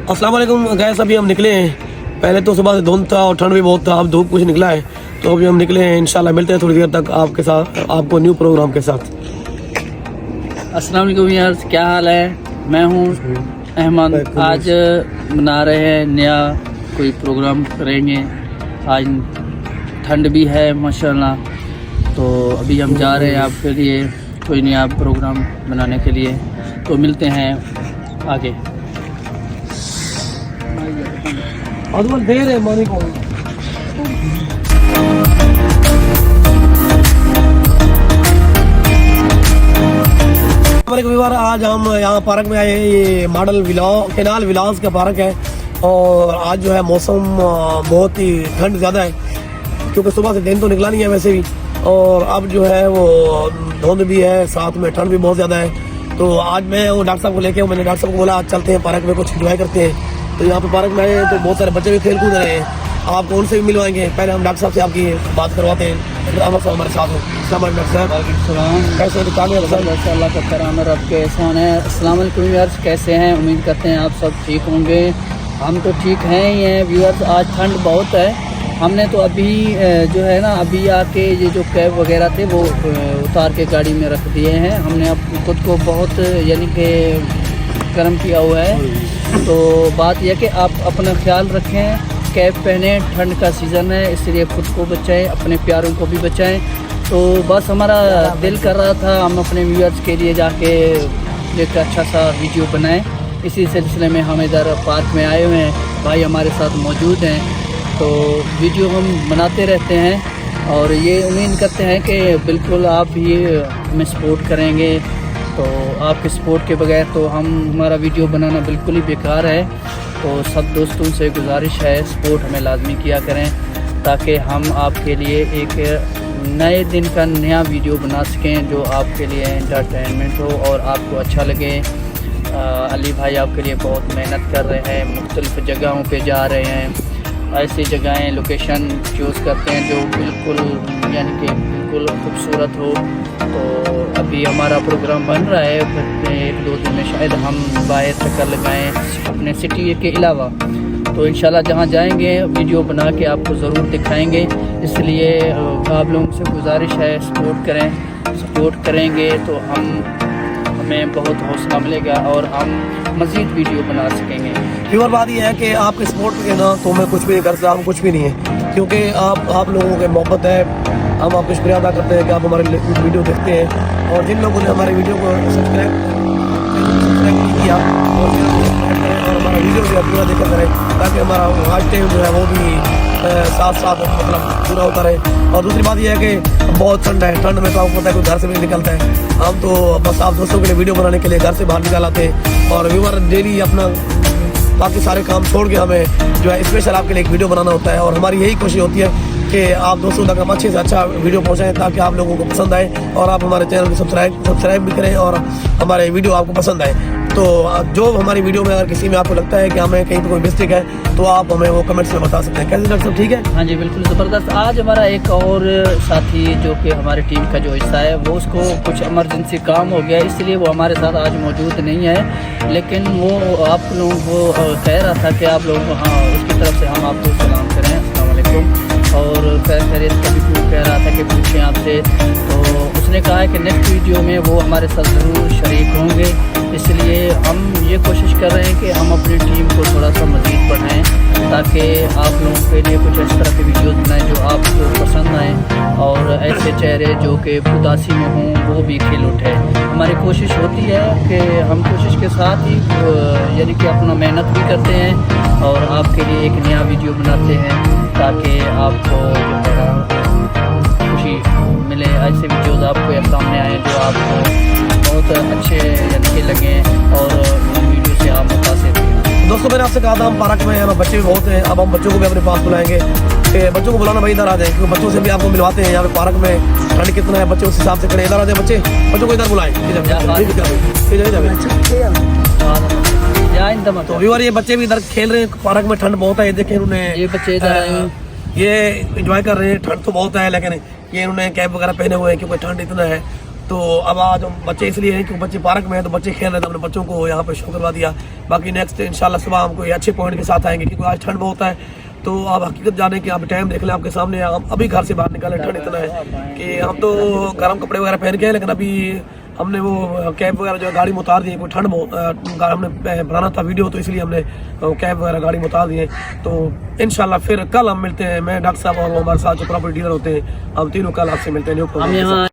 अस्सलाम वालेकुम गैस। अभी हम निकले हैं, पहले तो सुबह से धुंध था और ठंड भी बहुत था, अब धूप कुछ निकला है तो अभी हम निकले हैं। इंशाल्लाह मिलते हैं थोड़ी देर तक आपके साथ, आपको न्यू प्रोग्राम के साथ। अस्सलाम वालेकुम यार, क्या हाल है? मैं हूँ अहमद। आज बना रहे हैं नया कोई प्रोग्राम करेंगे। आज ठंड भी है माशाल्लाह, तो अभी हम जा रहे हैं आपके लिए कोई नया प्रोग्राम बनाने के लिए, तो मिलते हैं आगे। देर है मानी को आज हम यहाँ पार्क में आए हैं। ये मॉडल केनाल विलास का पार्क है और आज जो है मौसम बहुत ही ठंड ज़्यादा है क्योंकि सुबह से दिन तो निकला नहीं है वैसे भी, और अब जो है वो धुंध भी है, साथ में ठंड भी बहुत ज़्यादा है। तो आज मैं वो डॉक्टर साहब को लेके, मैंने डॉक्टर साहब को बोला आज चलते हैं पार्क में, कुछ एंजॉय करते हैं। तो यहाँ पे पार्क में आए हैं तो बहुत सारे बच्चे भी खेल कूद रहे हैं, आपको उनसे भी मिलवाएंगे। पहले हम डॉक्टर साहब से आपकी बात करवाते हैं, फिर अमर साहब हमारे साथ हो। डॉक्टर साहब कैसे हैं? अल्लाह का करम है, आपके एहसान है। अस्सलाम वालेकुम व्यूअर्स, कैसे हैं? उम्मीद करते हैं आप सब ठीक होंगे। हम तो ठीक हैं ही हैं व्यूअर्स। आज ठंड बहुत है। हमने तो अभी जो है ना, अभी आके ये जो कैब वगैरह थे वो उतार के गाड़ी में रख दिए हैं। हमने अब खुद को बहुत यानी कि गर्म किया हुआ है। तो बात यह कि आप अपना ख्याल रखें, कैप पहने, ठंड का सीज़न है इसलिए खुद को बचाएं, अपने प्यारों को भी बचाएं। तो बस हमारा दिल कर रहा था हम अपने व्यूअर्स के लिए जाके एक अच्छा सा वीडियो बनाएं। इसी सिलसिले में हम इधर पार्क में आए हुए हैं, भाई हमारे साथ मौजूद हैं, तो वीडियो हम बनाते रहते हैं और ये उम्मीद करते हैं कि बिल्कुल आप भी हमें सपोर्ट करेंगे। तो आपके सपोर्ट के बगैर तो हमारा वीडियो बनाना बिल्कुल ही बेकार है। तो सब दोस्तों से गुजारिश है, सपोर्ट हमें लाजमी किया करें ताकि हम आपके लिए एक नए दिन का नया वीडियो बना सकें जो आपके लिए एंटरटेनमेंट हो और आपको अच्छा लगे। अली भाई आपके लिए बहुत मेहनत कर रहे हैं, मुख्तलिफ़ जगहों पे जा रहे हैं, ऐसी जगहें लोकेशन चूज़ करते हैं जो बिल्कुल यानी कि बिल्कुल खूबसूरत हो। तो अभी हमारा प्रोग्राम बन रहा है, फिर 1-2 दिन में शायद हम बाहर चक्कर लगाएं अपने सिटी के अलावा। तो इंशाल्लाह जहां जाएंगे वीडियो बना के आपको ज़रूर दिखाएंगे। इसलिए आप लोगों से गुजारिश है, सपोर्ट करें। सपोर्ट करेंगे तो हमें बहुत हौसला मिलेगा और हम मज़ीद वीडियो बना सकेंगे। प्योर बात यह है कि आपके सपोर्ट के ना तो मैं कुछ भी नहीं कर सकता, हम कुछ भी नहीं है क्योंकि आप लोगों के मोहब्बत है। हम आपको शुक्रिया अदा करते हैं कि आप हमारे वीडियो देखते हैं और जिन लोगों ने हमारे वीडियो को सब्सक्राइब किया और हमारा वीडियो भी पूरा देखा करें ताकि हमारा आज टाइम जो है वो भी साथ साथ मतलब पूरा होता रहे। और दूसरी बात यह है कि बहुत ठंड है, ठंड में तो आपको पता है कोई घर से भी नहीं निकलता है। हम तो बस आप दोस्तों के लिए वीडियो बनाने के लिए घर से बाहर निकल आते हैं और व्यूअर डेली अपना बाकी सारे काम छोड़ के हमें जो है स्पेशल आपके लिए एक वीडियो बनाना होता है। और हमारी यही कोशिश होती है कि आप दोस्तों तक हम अच्छे से अच्छा वीडियो पहुंचाएं ताकि आप लोगों को पसंद आए और आप हमारे चैनल को सब्सक्राइब भी करें और हमारे वीडियो आपको पसंद आए। तो जो हमारी वीडियो में अगर किसी में आपको लगता है कि हमें कहीं पर कोई मिस्टेक है तो आप हमें वो कमेंट्स में बता सकते हैं। कैसे डॉक्टर साहब, ठीक है? हाँ जी बिल्कुल ज़बरदस्त। आज हमारा एक और साथी जो कि हमारी टीम का जो हिस्सा है वो उसको कुछ इमरजेंसी काम हो गया इसलिए वो हमारे साथ आज मौजूद नहीं है, लेकिन वो आप लोगों को कह रहा था कि आप लोगों को हाँ उसकी तरफ से हम आपको सलाम करें, अस्सलाम वालेकुम। और खैरियत का भी कह रहा था कि पूछें आपसे, तो उसने कहा है कि नेक्स्ट वीडियो में वो हमारे साथ ज़रूर शरीक होंगे। इसलिए हम ये कोशिश कर रहे हैं कि हम अपनी टीम को थोड़ा सा मज़ीद बढ़ाएं ताकि आप लोगों के लिए कुछ इस तरह के वीडियोस बनाएं जो आपको पसंद आएँ और ऐसे चेहरे जो कि उदासी में हों वो भी खिल उठे। हमारी कोशिश होती है कि हम कोशिश के साथ ही यानी कि अपना मेहनत भी करते हैं और आपके लिए एक नया वीडियो बनाते हैं ताकि आपको जो है खुशी मिले। ऐसे वीडियोस आपको सामने आए जो आपको बहुत अच्छे यानी कि लगे और उन वीडियो से आप मुतासिर हैं। दोस्तों मैंने आपसे कहा था हम पार्क में हैं, यहाँ बच्चे भी बहुत हैं, अब हम बच्चों को भी अपने पास बुलाएंगे कि बच्चों को बुलाना भाई इधर आ जाए क्योंकि बच्चों से भी आपको मिलवाते हैं। यहाँ पे पार्क में ठंड कितना है, बच्चे उस हिसाब से खड़े इधर आ जाए, बच्चों को इधर बुलाएं। तो व्यूअर ये बच्चे भी इधर खेल रहे हैं पार्क में, ठंड बहुत है, ये देखें इन्होंने, ये बच्चे इधर आए हैं, ये एंजॉय कर रहे हैं। ठंड तो बहुत है लेकिन ये इन्होंने कैप वगैरह पहने हुए हैं क्योंकि ठंड इतना है। तो अब आज हम बच्चे इसलिए हैं क्योंकि बच्चे पार्क में हैं, तो बच्चे खेल रहे थे, हमने बच्चों को यहाँ पे शो करवा दिया। बाकी नेक्स्ट इंशाल्लाह सुबह हम कोई अच्छे पॉइंट के साथ आएंगे, क्योंकि आज ठंड बहुत है। तो आप हकीकत जाने कि आप टाइम देख लें आपके सामने, हम अभी घर से बाहर निकले, ठंड इतना है कि हम तो गर्म कपड़े वगैरह पहन के हैं, लेकिन अभी हमने वो कैब वगैरह जो है गाड़ी में उतार दिए, कोई ठंड हमने बनाना था वीडियो, तो इसलिए हमने कैब वगैरह गाड़ी में उतार दिए। तो इंशाल्लाह फिर कल हम मिलते हैं, मैं डॉक्टर साहब और हमारे साथ जो प्रॉपर्टी डीलर होते हैं, हम तीनों कल आपसे मिलते हैं। हम यहाँ